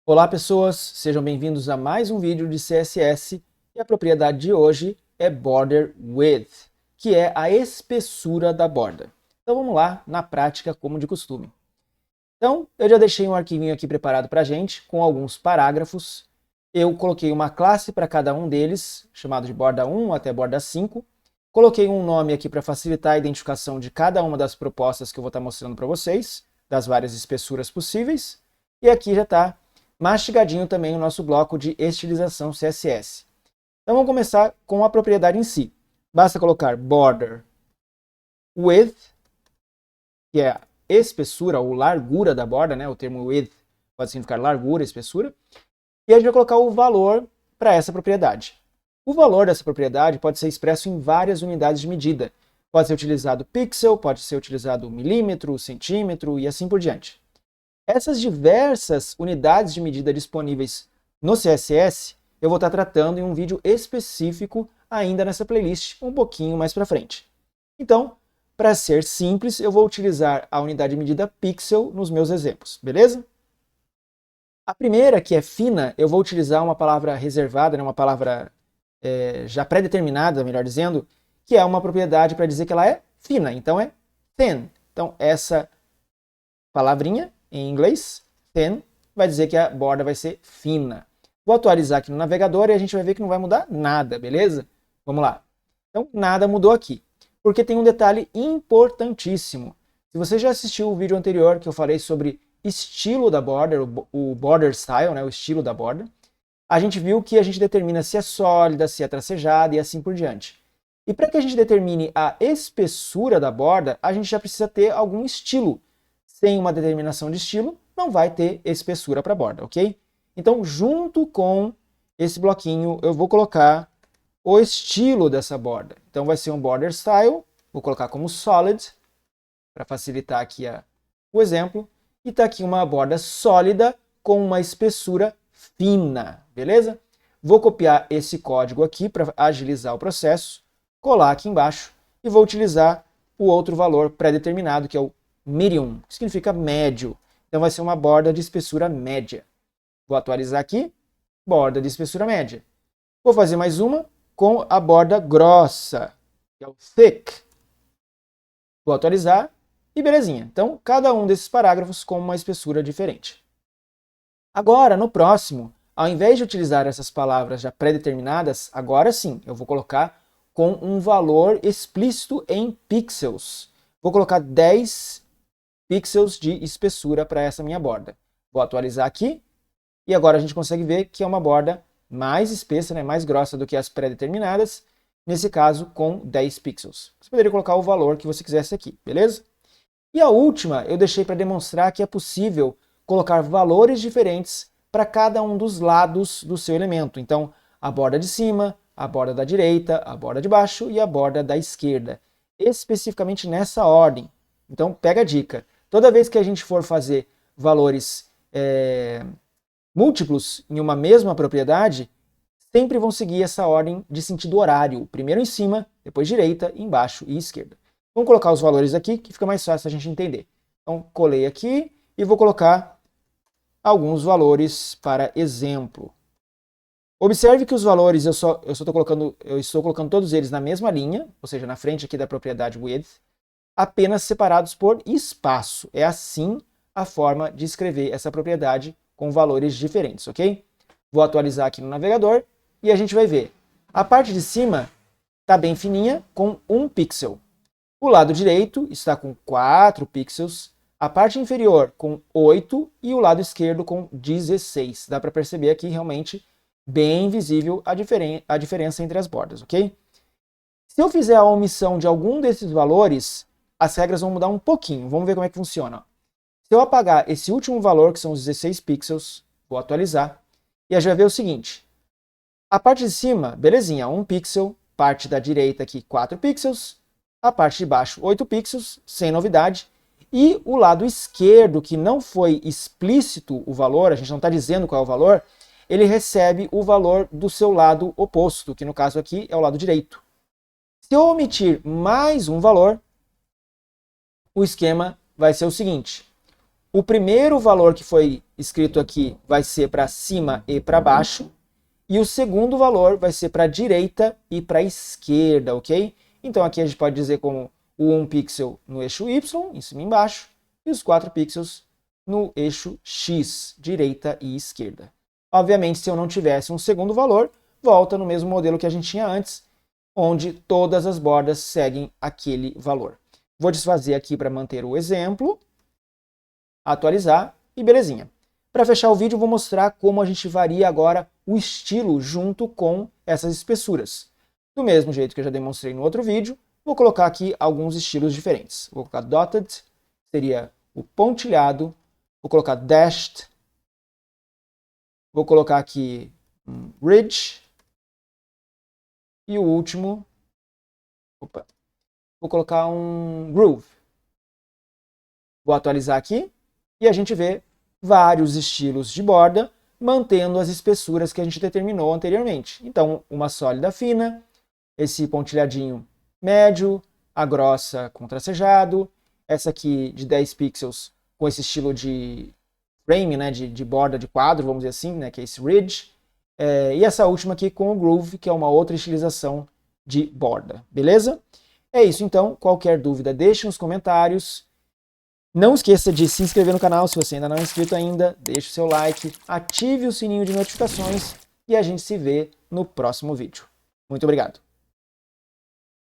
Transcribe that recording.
Olá pessoas, sejam bem-vindos a mais um vídeo de CSS e a propriedade de hoje é Border Width, que é a espessura da borda. Então vamos lá, na prática, como de costume. Então eu já deixei um arquivinho aqui preparado para a gente, com alguns parágrafos. Eu coloquei uma classe para cada um deles, chamado de borda 1 até borda 5. Coloquei um nome aqui para facilitar a identificação de cada uma das propostas que eu vou estar mostrando para vocês, das várias espessuras possíveis. E aqui já está mastigadinho também o nosso bloco de estilização CSS. Então vamos começar com a propriedade em si. Basta colocar border width, que é a espessura ou largura da borda, né? O termo width pode significar largura, espessura. E a gente vai colocar o valor para essa propriedade. O valor dessa propriedade pode ser expresso em várias unidades de medida. Pode ser utilizado pixel, pode ser utilizado milímetro, centímetro e assim por diante. Essas diversas unidades de medida disponíveis no CSS, eu vou estar tratando em um vídeo específico ainda nessa playlist, um pouquinho mais para frente. Então, para ser simples, eu vou utilizar a unidade de medida pixel nos meus exemplos, beleza? A primeira, que é fina, eu vou utilizar uma palavra reservada, né, uma palavra já pré-determinada, melhor dizendo, que é uma propriedade para dizer que ela é fina, então é thin. Então, essa palavrinha em inglês, thin, vai dizer que a borda vai ser fina. Vou atualizar aqui no navegador e a gente vai ver que não vai mudar nada, beleza? Vamos lá. Então, nada mudou aqui, porque tem um detalhe importantíssimo. Se você já assistiu o vídeo anterior que eu falei sobre estilo da border, o border style, né, o estilo da borda, a gente viu que a gente determina se é sólida, se é tracejada e assim por diante. E para que a gente determine a espessura da borda, a gente já precisa ter algum estilo. Sem uma determinação de estilo, não vai ter espessura para a borda, ok? Então, junto com esse bloquinho, eu vou colocar o estilo dessa borda. Então, vai ser um border style, vou colocar como solid, para facilitar aqui o exemplo. E está aqui uma borda sólida com uma espessura fina, beleza? Vou copiar esse código aqui para agilizar o processo, colar aqui embaixo e vou utilizar o outro valor pré-determinado, que é o medium, que significa médio. Então vai ser uma borda de espessura média. Vou atualizar aqui, borda de espessura média. Vou fazer mais uma com a borda grossa, que é o thick. Vou atualizar e belezinha. Então, cada um desses parágrafos com uma espessura diferente. Agora, no próximo, ao invés de utilizar essas palavras já pré-determinadas, agora sim, eu vou colocar com um valor explícito em pixels. Vou colocar 10 pixels de espessura para essa minha borda. Vou atualizar aqui e agora a gente consegue ver que é uma borda mais espessa, né, mais grossa do que as pré-determinadas, nesse caso com 10 pixels. Você poderia colocar o valor que você quisesse aqui, beleza? E a última eu deixei para demonstrar que é possível colocar valores diferentes para cada um dos lados do seu elemento. Então, a borda de cima, a borda da direita, a borda de baixo e a borda da esquerda. Especificamente nessa ordem. Então, pega a dica. Toda vez que a gente for fazer valores múltiplos em uma mesma propriedade, sempre vão seguir essa ordem de sentido horário. Primeiro em cima, depois direita, embaixo e esquerda. Vamos colocar os valores aqui, que fica mais fácil a gente entender. Então, colei aqui e vou colocar alguns valores para exemplo. Observe que os valores eu estou colocando todos eles na mesma linha, ou seja, na frente aqui da propriedade width, apenas separados por espaço. É assim a forma de escrever essa propriedade com valores diferentes, ok? Vou atualizar aqui no navegador e a gente vai ver. A parte de cima está bem fininha, com 1 pixel. O lado direito está com 4 pixels, a parte inferior com 8 e o lado esquerdo com 16. Dá para perceber aqui realmente bem visível a diferença entre as bordas, ok? Se eu fizer a omissão de algum desses valores, as regras vão mudar um pouquinho. Vamos ver como é que funciona. Se eu apagar esse último valor, que são os 16 pixels, vou atualizar, e a gente vai ver o seguinte. A parte de cima, belezinha, 1 pixel, parte da direita aqui 4 pixels, a parte de baixo 8 pixels, sem novidade, e o lado esquerdo, que não foi explícito o valor, a gente não está dizendo qual é o valor, ele recebe o valor do seu lado oposto, que no caso aqui é o lado direito. Se eu omitir mais um valor, o esquema vai ser o seguinte. O primeiro valor que foi escrito aqui vai ser para cima e para baixo. E o segundo valor vai ser para a direita e para a esquerda, ok? Então aqui a gente pode dizer como o 1 pixel no eixo Y, em cima e embaixo, e os 4 pixels no eixo X, direita e esquerda. Obviamente, se eu não tivesse um segundo valor, volta no mesmo modelo que a gente tinha antes, onde todas as bordas seguem aquele valor. Vou desfazer aqui para manter o exemplo, atualizar e belezinha. Para fechar o vídeo, vou mostrar como a gente varia agora o estilo junto com essas espessuras. Do mesmo jeito que eu já demonstrei no outro vídeo, vou colocar aqui alguns estilos diferentes. Vou colocar dotted, seria o pontilhado, vou colocar dashed, vou colocar aqui ridge, e o último, vou colocar um groove. Vou atualizar aqui e a gente vê vários estilos de borda, mantendo as espessuras que a gente determinou anteriormente. Então, uma sólida fina, esse pontilhadinho médio, a grossa com tracejado, essa aqui de 10 pixels com esse estilo de frame, né, de borda de quadro, vamos dizer assim, né, que é esse ridge, e essa última aqui com o groove, que é uma outra estilização de borda, beleza? É isso então, qualquer dúvida deixe nos comentários. Não esqueça de se inscrever no canal se você ainda não é inscrito ainda, deixe o seu like, ative o sininho de notificações e a gente se vê no próximo vídeo. Muito obrigado!